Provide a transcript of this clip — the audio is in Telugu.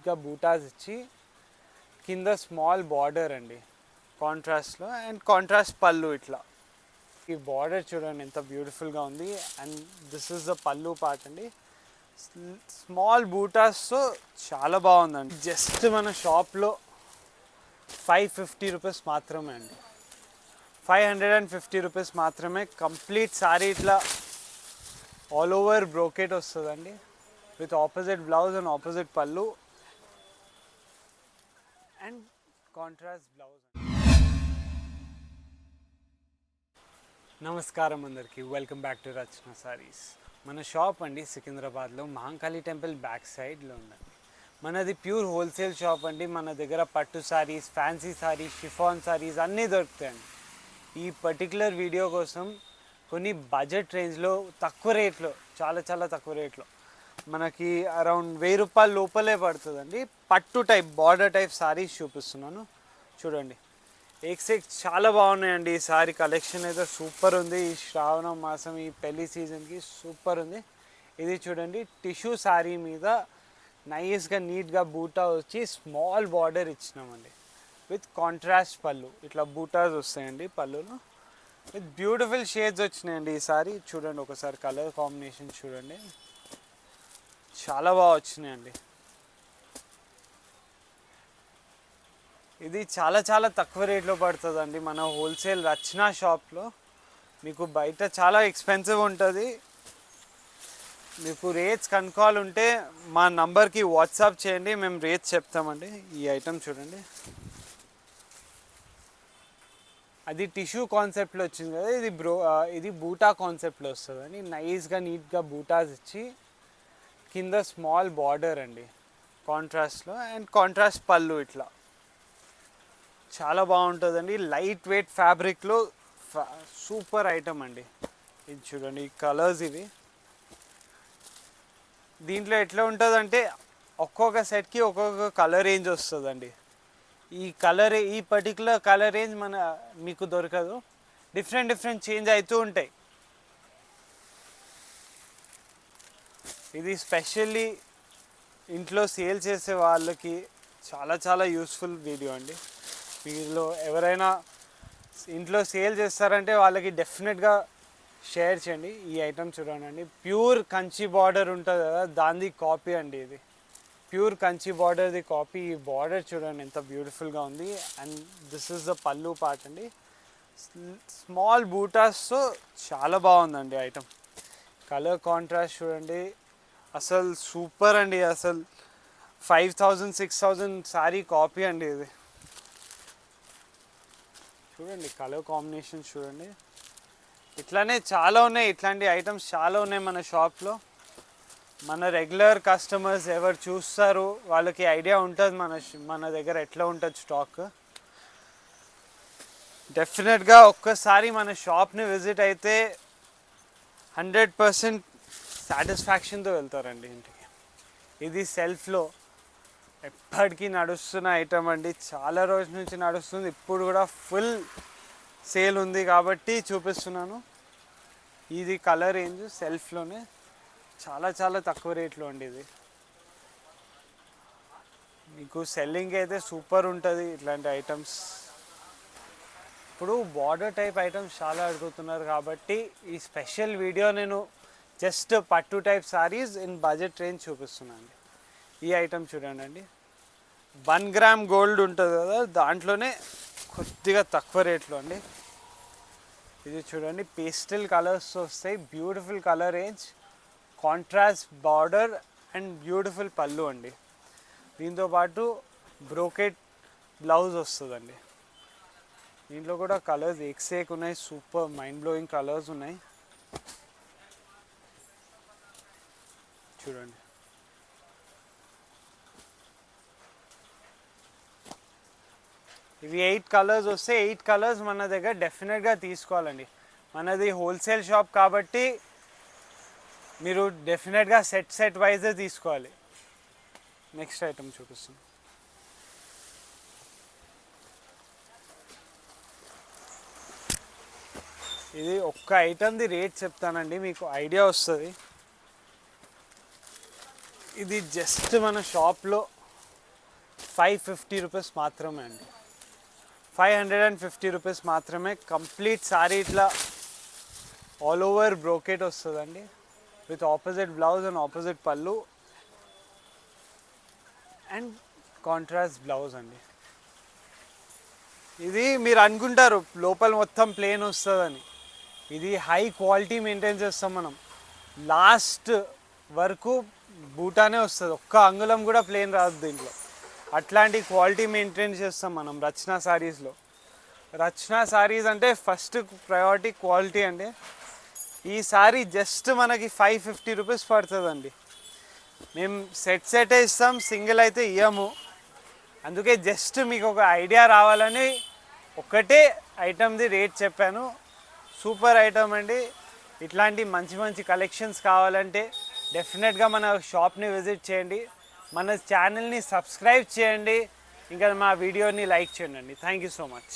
నీట్గా బూటాస్ ఇచ్చి కింద స్మాల్ బార్డర్ అండి కాంట్రాస్ట్లో, అండ్ కాంట్రాస్ట్ పళ్ళు. ఇట్లా ఈ బార్డర్ చూడండి ఎంత బ్యూటిఫుల్గా ఉంది. అండ్ దిస్ ఇస్ ద పళ్ళు పార్ట్ అండి. స్మాల్ బూటాస్తో చాలా బాగుందండి. జస్ట్ మన షాప్లో 550 రూపీస్ మాత్రమే అండి. 550 రూపీస్ మాత్రమే. కంప్లీట్ సారీ ఇట్లా ఆల్ ఓవర్ బ్రోకెట్ వస్తుందండి, with opposite blouse and opposite పళ్ళు అండ్ కాంట్రాస్ట్ బ్లౌజ్. నమస్కారం అందరికీ, వెల్కమ్ బ్యాక్ టు రచన సారీస్. మన షాప్ అండి సికింద్రాబాద్లో మహంకాళి టెంపుల్ బ్యాక్ సైడ్లో ఉందండి. మనది ప్యూర్ హోల్సేల్ షాప్ అండి. మన దగ్గర పట్టు సారీస్, ఫ్యాన్సీ సారీస్, షిఫాన్ సారీస్ అన్నీ దొరుకుతాయండి. ఈ పర్టికులర్ వీడియో కోసం కొన్ని బడ్జెట్ రేంజ్లో తక్కువ రేట్లో, చాలా తక్కువ రేట్లో మనకి అరౌండ్ 1000 రూపాయల లోపలే పడుతుందండి. పట్టు టైప్ బార్డర్ టైప్ సారీస్ చూపిస్తున్నాను చూడండి. ఎక్సెక్ చాలా బాగున్నాయండి. ఈ సారీ కలెక్షన్ అయితే సూపర్ ఉంది. ఈ శ్రావణ మాసం, ఈ పెళ్లి సీజన్కి సూపర్ ఉంది. ఇది చూడండి, టిష్యూ సారీ మీద నైస్గా నీట్గా బూటా వచ్చి స్మాల్ బార్డర్ ఇచ్చినామండి, విత్ కాంట్రాస్ట్ పళ్ళు. ఇట్లా బూటాస్ వస్తాయండి పళ్ళులో, విత్ బ్యూటిఫుల్ షేడ్స్ వచ్చినాయండి. ఈ సారీ చూడండి ఒకసారి, కలర్ కాంబినేషన్ చూడండి, చాలా బాగా వచ్చినాయండి. ఇది చాలా తక్కువ రేట్లో పడుతుందండి మన హోల్సేల్ రచన షాప్లో. మీకు బయట చాలా ఎక్స్పెన్సివ్ ఉంటుంది. మీకు రేట్స్ కనుక్కోవాలంటే మా నంబర్కి వాట్సాప్ చేయండి, మేము రేట్స్ చెప్తామండి. ఈ ఐటమ్ చూడండి, అది టిష్యూ కాన్సెప్ట్లో వచ్చింది కదా, ఇది బూటా కాన్సెప్ట్లో వస్తుందండి. నైస్గా నీట్గా బూటాస్ ఇచ్చి కింద స్మాల్ బార్డర్ అండి కాంట్రాస్ట్లో, అండ్ కాంట్రాస్ట్ పళ్ళు. ఇట్లా చాలా బాగుంటుందండి. లైట్ వెయిట్ ఫ్యాబ్రిక్లో సూపర్ ఐటమ్ అండి. ఇది చూడండి, ఈ కలర్స్ ఇవి. దీంట్లో ఎట్లా ఉంటుందంటే ఒక్కొక్క సెట్కి ఒక్కొక్క కలర్ రేంజ్ వస్తుందండి. ఈ పర్టికులర్ కలర్ రేంజ్ మీకు దొరకదు. డిఫరెంట్ చేంజ్ అవుతూ ఉంటాయి. ఇది స్పెషల్లీ ఇంట్లో సేల్ చేసే వాళ్ళకి చాలా యూస్ఫుల్ వీడియో అండి. మీలో ఎవరైనా ఇంట్లో సేల్ చేస్తారంటే వాళ్ళకి డెఫినెట్గా షేర్ చేయండి. ఈ ఐటమ్ చూడండి, ప్యూర్ కంచి బార్డర్ ఉంటుంది కదా, దానిది కాపీ అండి. ఇది ప్యూర్ కంచి బార్డర్ది కాపీ. ఈ బార్డర్ చూడండి ఎంత బ్యూటిఫుల్గా ఉంది. అండ్ దిస్ ఇస్ ద పళ్ళు పార్ట్ అండి. స్మాల్ బూటాస్తో చాలా బాగుందండి ఐటమ్. కలర్ కాంట్రాస్ట్ చూడండి, అసలు సూపర్ అండి. అసలు 5000-6000 సారీ కాపీ అండి ఇది. చూడండి కలర్ కాంబినేషన్ చూడండి. ఇట్లానే చాలా ఉన్నాయి, ఇట్లాంటి ఐటమ్స్ చాలా ఉన్నాయి మన షాప్లో. మన రెగ్యులర్ కస్టమర్స్ ఎవరు చూస్తారు వాళ్ళకి ఐడియా ఉంటుంది మన దగ్గర ఎట్లా ఉంటుంది స్టాక్. డెఫినెట్గా ఒక్కసారి మన షాప్ని విజిట్ అయితే 100% సాటిస్ఫాక్షన్తో వెళ్తారండి ఇంటికి. ఇది సెల్ఫ్లో ఎప్పటికీ నడుస్తున్న ఐటమ్ అండి. చాలా రోజుల నుంచి నడుస్తుంది, ఇప్పుడు కూడా ఫుల్ సేల్ ఉంది కాబట్టి చూపిస్తున్నాను. ఇది కలర్ రేంజ్ సెల్ఫ్లోనే చాలా తక్కువ రేట్లో అండి. ఇది మీకు సెల్లింగ్ అయితే సూపర్ ఉంటుంది ఇట్లాంటి ఐటమ్స్. ఇప్పుడు బార్డర్ టైప్ ఐటమ్స్ చాలా అడుగుతున్నారు కాబట్టి ఈ స్పెషల్ వీడియో నేను జస్ట్ పట్టు type saris in budget range చూపిస్తున్నాను. ఈ ఐటమ్ చూడండి అండి, 1 గ్రామ్ గోల్డ్ ఉంటుంది కదా, దాంట్లోనే కొద్దిగా తక్కువ రేట్లో అండి. ఇది చూడండి, పేస్టల్ కలర్స్ వస్తాయి, beautiful colour range, contrast border and beautiful పళ్ళు అండి. దీంతోపాటు బ్రోకెట్ బ్లౌజ్ వస్తుందండి. దీంట్లో కూడా కలర్స్ ఎక్సేక్ ఉన్నాయి, సూపర్ మైండ్ బ్లోయింగ్ కలర్స్ ఉన్నాయి చూడండి. ఇవి 8 కలర్స్ వస్తే 8 కలర్స్ మన దగ్గర డెఫినెట్గా తీసుకోవాలండి. మనది హోల్సేల్ షాప్ కాబట్టి మీరు డెఫినెట్గా సెట్ వైజే తీసుకోవాలి. నెక్స్ట్ ఐటమ్ చూపిస్తాం. ఇది ఒక్క ఐటమ్ది రేట్ చెప్తానండి, మీకు ఐడియా వస్తుంది. ఇది జస్ట్ మన షాప్లో 550 రూపీస్ మాత్రమే అండి. 550 రూపీస్ మాత్రమే. కంప్లీట్ సారీ ఇట్లా ఆల్ ఓవర్ బ్రోకెట్ వస్తుందండి, with opposite blouse and opposite పళ్ళు అండ్ కాంట్రాస్ట్ బ్లౌజ్ అండి. ఇది మీరు అనుకుంటారు లోపల మొత్తం ప్లేన్ వస్తుందని, ఇది హై క్వాలిటీ మెయింటైన్ చేస్తాం మనం. లాస్ట్ వరకు బూటానే వస్తుంది, ఒక్క అంగుళం కూడా ప్లేన్ రాదు దీంట్లో. అట్లాంటి క్వాలిటీ మెయింటైన్ చేస్తాం మనం రచన సారీస్లో. రచన సారీస్ అంటే ఫస్ట్ ప్రయారిటీ క్వాలిటీ అండి. ఈ సారీ జస్ట్ మనకి 550 రూపీస్ పడుతుందండి. మేము సెటే ఇస్తాం, సింగిల్ అయితే ఇవ్వము. అందుకే జస్ట్ మీకు ఒక ఐడియా రావాలని ఒకటే ఐటమ్ది రేట్ చెప్పాను. సూపర్ ఐటమ్ అండి. ఇట్లాంటి మంచి మంచి కలెక్షన్స్ కావాలంటే డెఫినెట్గా మన షాప్ని విజిట్ చేయండి, మన ఛానల్ని సబ్స్క్రైబ్ చేయండి, ఇంకా మా వీడియోని లైక్ చేయండి. Thank you so much.